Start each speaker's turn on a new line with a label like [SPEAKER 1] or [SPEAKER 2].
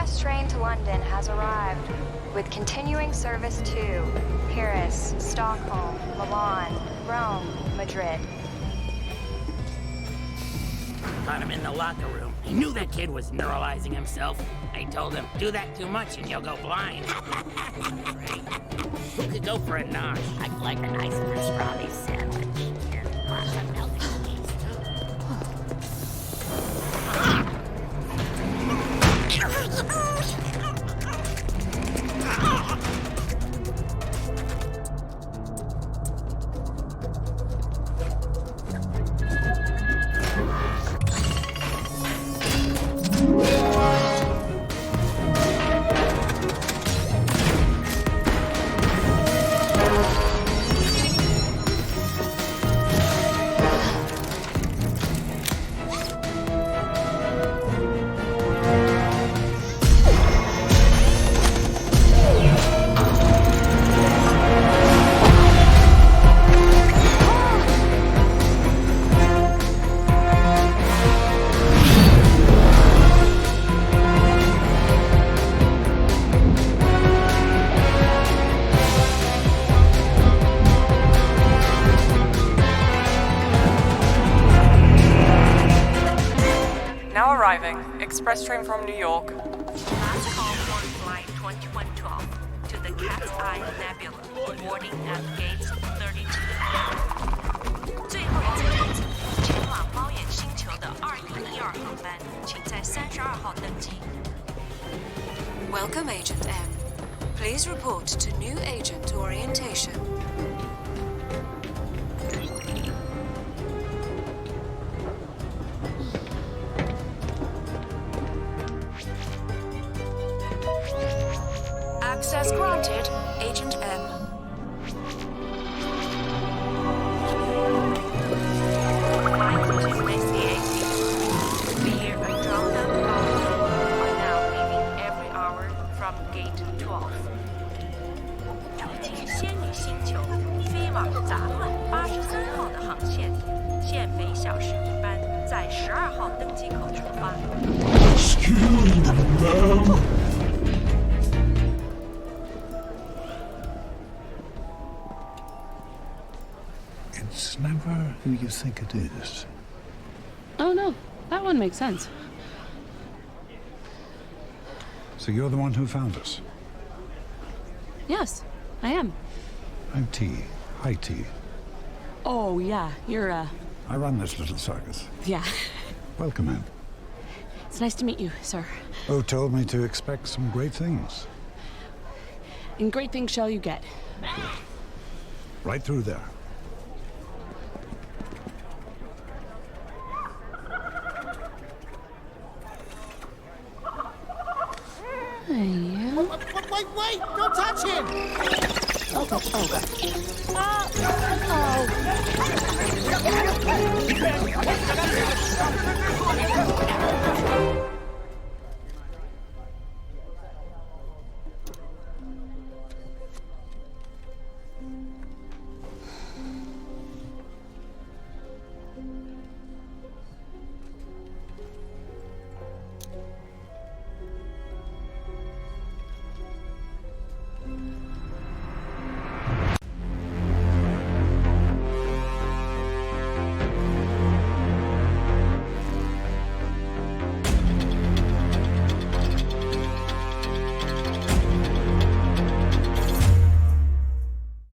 [SPEAKER 1] express train to London has arrived, with continuing service to Paris, Stockholm, Milan, Rome, Madrid.
[SPEAKER 2] Caught him in the locker room. He knew that kid was neuralizing himself. I told him, do that too much and you'll go blind. Right. Who could go for a nosh? I'd like a nice pastrami sandwich. And some melted cheese,
[SPEAKER 3] Now arriving, express train from New York.
[SPEAKER 4] Last call for flight 2112 to the Cat's Eye Nebula, boarding at gate 32. 最后一次乘机前往猫眼星球的2112航班，请在32号登机。
[SPEAKER 5] Welcome, Agent M. Please report to new agent orientation. Access granted, Agent M.
[SPEAKER 4] Flight to SCAC. Fear and drawn-up are now leaving every hour from gate 12. 主机仙女星球飞往杂乱83号的航线，现每小时一班，在12号登机口出发。
[SPEAKER 6] It's never who you think it is.
[SPEAKER 7] Oh no, that one makes sense.
[SPEAKER 6] So you're the one who found us?
[SPEAKER 7] Yes, I am.
[SPEAKER 6] I'm T. Hi, T.
[SPEAKER 7] Oh yeah, you're
[SPEAKER 6] I run this little circus.
[SPEAKER 7] yeah.
[SPEAKER 6] Welcome in.
[SPEAKER 7] It's nice to meet you, sir.
[SPEAKER 6] Oh, told me to expect some great things.
[SPEAKER 7] And great things shall you get.
[SPEAKER 6] Right through there.
[SPEAKER 8] Wait! Don't touch him!